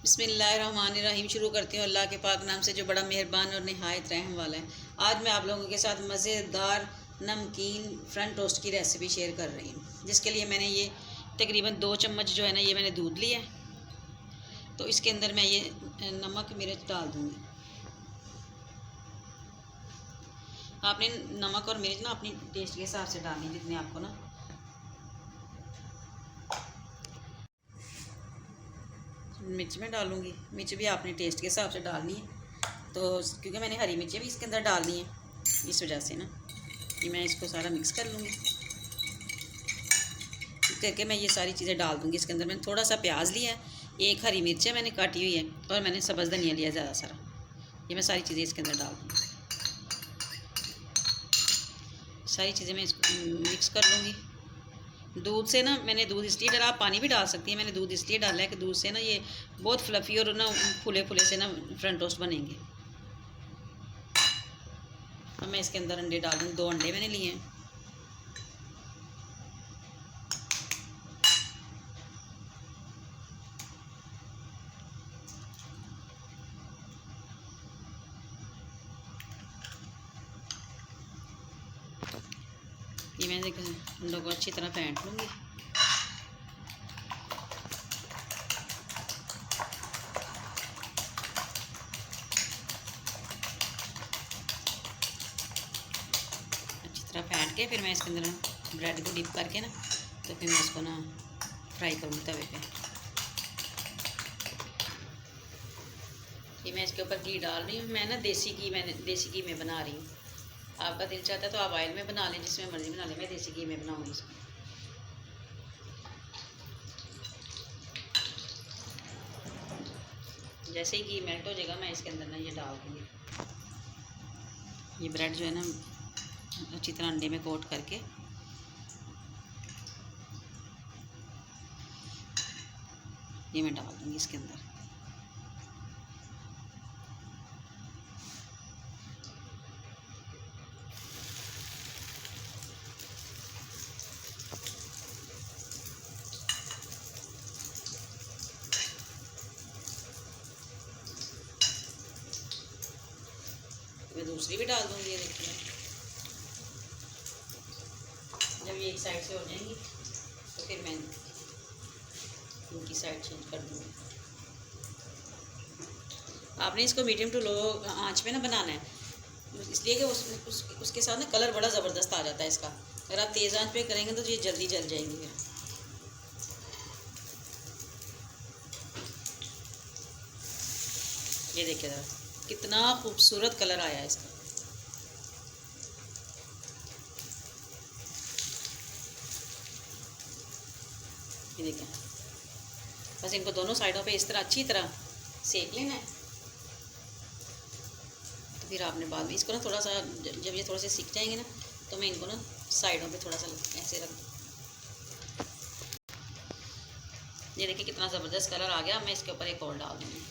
बिस्मिल्लाहिर्रहमानिर्रहीम। शुरू करती हूँ अल्लाह के पाक नाम से जो बड़ा मेहरबान और नहायत रहम वाला है। आज मैं आप लोगों के साथ मज़ेदार नमकीन फ्रंट टोस्ट की रेसिपी शेयर कर रही हूँ, जिसके लिए मैंने ये तकरीबन 2 चम्मच जो है ना, ये मैंने दूध लिया है। तो इसके अंदर मैं ये नमक मिर्च डाल दूँगी। आपने नमक और मिर्च ना अपनी टेस्ट के हिसाब से डालनी, जितने आपको ना। मिर्च में डालूँगी, मिर्च भी आपने टेस्ट के हिसाब से डालनी है। तो क्योंकि मैंने हरी मिर्चें भी इसके अंदर डालनी है, इस वजह से ना कि मैं इसको सारा मिक्स कर लूँगी। करके मैं ये सारी चीज़ें डाल दूँगी इसके अंदर। मैंने थोड़ा सा प्याज लिया है, एक हरी मिर्चें मैंने काटी हुई है, और मैंने सब्ज़ धनिया लिया ज़्यादा सारा। ये मैं सारी चीज़ें इसके अंदर डाल दूँगी। सारी चीज़ें मैं इसको मिक्स कर लूँगी। दूध से ना, मैंने दूध इसलिए डाला, आप पानी भी डाल सकती हैं। मैंने दूध इसलिए डाला है कि दूध से ना ये बहुत फ्लफ़ी और ना फुले फुले से ना फ्रंट टोस्ट बनेंगे। अब मैं इसके अंदर अंडे डाल दूँगी। 2 अंडे मैंने लिए हैं। ये मैं अंडों को अच्छी तरह फेंट लूँगी। अच्छी तरह फेंट के फिर मैं इसके अंदर ब्रेड को डिप करके ना, तो फिर मैं इसको ना फ्राई करूँगी तवे पे। ये मैं इसके ऊपर घी डाल रही हूँ। मैं ना देसी घी में बना रही हूँ। आपका दिल चाहता है तो आप ऑयल में बना लें, जिसमें मर्ज़ी बना लें। मैं देसी घी में बनाऊँगी इसको। जैसे ही घी मेल्ट हो जाएगा, मैं इसके अंदर ना ये डाल दूँगी। ये ब्रेड जो है ना, अच्छी तरह अंडे में कोट करके ये मैं डाल दूँगी इसके अंदर। मैं दूसरी भी डाल दूँगी। ये देखिए, जब ये एक साइड से हो जाएंगी तो फिर मैं इनकी साइड चेंज कर दूँगी। आपने इसको मीडियम टू लो आंच पे ना बनाना है, इसलिए कि उसके साथ ना कलर बड़ा ज़बरदस्त आ जाता है इसका। अगर आप तेज़ आंच पे करेंगे तो ये जल्दी जल जाएंगी। फिर ये देखिए ज़रा कितना खूबसूरत कलर आया है इसका। ये देखें, बस इनको दोनों साइडों पे इस तरह अच्छी तरह सेक लेना है। तो फिर आपने बाद में इसको ना थोड़ा सा, जब ये थोड़े से सीख जाएंगे ना, तो मैं इनको ना साइडों पे थोड़ा सा ऐसे रख दूँ। ये देखिए कितना ज़बरदस्त कलर आ गया। मैं इसके ऊपर एक और डाल दूँगी।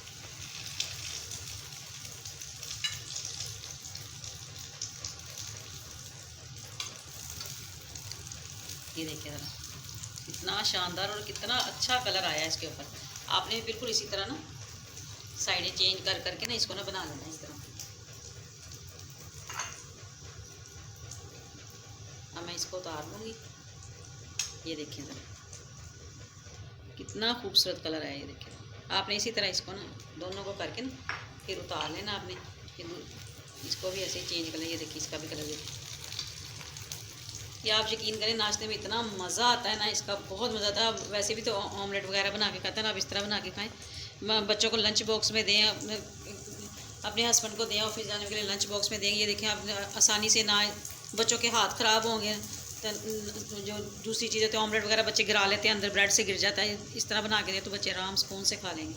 ये देखिए ज़रा कितना शानदार और कितना अच्छा कलर आया है इसके ऊपर। आपने बिल्कुल इसी तरह ना साइडें चेंज कर करके ना इसको ना बना लेना इस तरह। अब मैं इसको उतार लूँगी। ये देखिए ज़रा कितना खूबसूरत कलर आया। ये देखिए, आपने इसी तरह इसको ना दोनों को करके ना फिर उतार लेना आपने। फिर इसको भी ऐसे ही चेंज कर लें। ये देखिए इसका भी कलर देखिए। ये आप यकीन करें, नाश्ते में इतना मज़ा आता है ना इसका, बहुत मज़ा आता है। वैसे भी तो ऑमलेट वगैरह बना के खाते हैं ना, आप इस तरह बना के खाएं। बच्चों को लंच बॉक्स में दें, अपने हस्बैंड को दें, ऑफिस जाने के लिए लंच बॉक्स में दें। ये देखें, आप आसानी से ना, बच्चों के हाथ ख़राब होंगे तो जो दूसरी चीज़ें तो ऑमलेट वगैरह बच्चे गिरा लेते हैं, अंदर ब्रेड से गिर जाता है। इस तरह बना के दें तो बच्चे आराम सुकून से खा लेंगे।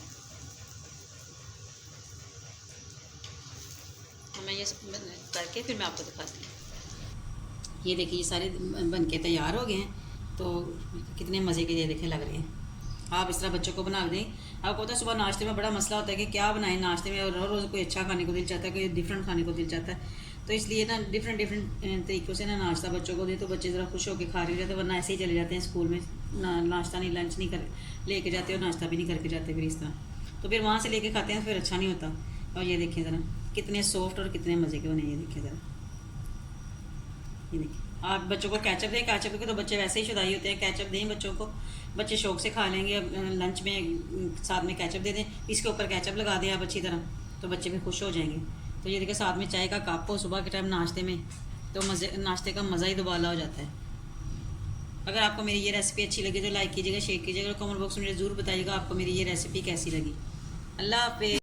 मैं ये करके फिर मैं आपको दिखाती हूँ। ये देखिए, ये सारे बन के तैयार हो गए हैं। तो कितने मज़े के ये देखें लग रहे हैं। आप इस तरह बच्चों को बना दें। आपको पता है सुबह नाश्ते में बड़ा मसला होता है कि क्या बनाएं नाश्ते में, और रोज़ कोई अच्छा खाने को दिल चाहता है, कोई डिफरेंट खाने को दिल चाहता है। तो इसलिए ना डिफरेंट तरीक़ों से ना नाश्ता बच्चों को दें तो बच्चे ज़रा खुश होकर खा रहे जाते हैं। वरना ऐसे ही चले जाते हैं स्कूल में, नाश्ता नहीं, लंच नहीं कर लेके जाते और नाश्ता भी नहीं करके जाते फिर इस तरह। तो फिर वहाँ से लेके खाते हैं फिर अच्छा नहीं होता। और ये देखिए ज़रा कितने सॉफ्ट और कितने मज़े के बने, ये देखिए ज़रा, ये देखिए। आप बच्चों को कैचअप दें, कैचअप के तो बच्चे वैसे ही शुदाई होते हैं, कैचअप दें बच्चों को, बच्चे शौक से खा लेंगे। लंच में साथ में कैचअप दे दें, इसके ऊपर कैचअप लगा दें आप अच्छी तरह, तो बच्चे भी खुश हो जाएंगे। तो ये देखिए साथ में चाय का कप हो सुबह के टाइम नाश्ते में, तो मज़े नाश्ते का मज़ा ही दुबाला हो जाता है। अगर आपको मेरी ये रेसिपी अच्छी लगी तो लाइक कीजिएगा, शेयर कीजिएगा, कमेंट बॉक्स में मुझे ज़रूर बताइएगा आपको मेरी ये रेसिपी कैसी लगी। अल्लाह हाफ़िज़।